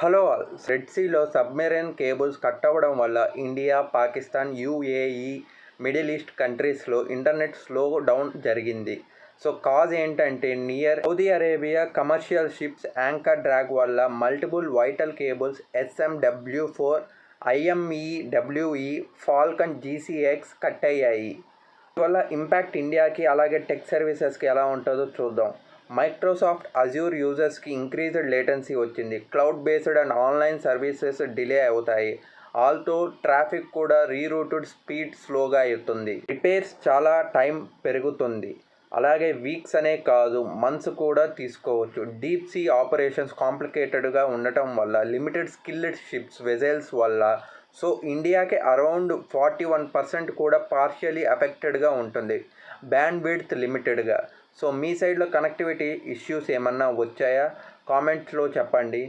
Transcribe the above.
Hello all. Red సీలో submarine cables cut అవ్వడం వల్ల India, Pakistan, UAE, middle east కంట్రీస్లో ఇంటర్నెట్ స్లో డౌన్ జరిగింది. సో కాజ్ ఏంటంటే near Saudi Arabia commercial ships anchor drag వల్ల multiple vital cables SMW4, IMEWE, Falcon GCX cut అయ్యాయి. దీనివల్ల impact ఇండియాకి అలాగే టెక్ సర్వీసెస్కి ఎలా ఉంటుందో చూద్దాం. మైక్రోసాఫ్ట్ అజ్యూర్ యూజర్స్కి ఇంక్రీజ్డ్ లేటెన్సీ వచ్చింది. Cloud based and online services delay అవుతాయి. ఆల్తో ట్రాఫిక్ కూడా రీరూటెడ్ స్పీడ్ స్లోగా అవుతుంది. రిపేర్స్ చాలా టైం పెరుగుతుంది. అలాగే వీక్స్ అనే కాదు మంత్స్ కూడా తీసుకోవచ్చు. డీప్ సీ ఆపరేషన్స్ కాంప్లికేటెడ్గా ఉండటం వల్ల లిమిటెడ్ స్కిల్డ్ షిప్స్ వెజల్స్ వల్ల సో ఇండియాకి అరౌండ్ 41% కూడా పార్షియలీ ఎఫెక్టెడ్గా ఉంటుంది. బ్యాండ్ విడ్త్ లిమిటెడ్గా. సో మీ సైడ్లో కనెక్టివిటీ ఇష్యూస్ ఏమన్నా వచ్చాయా? కామెంట్స్లో చెప్పండి.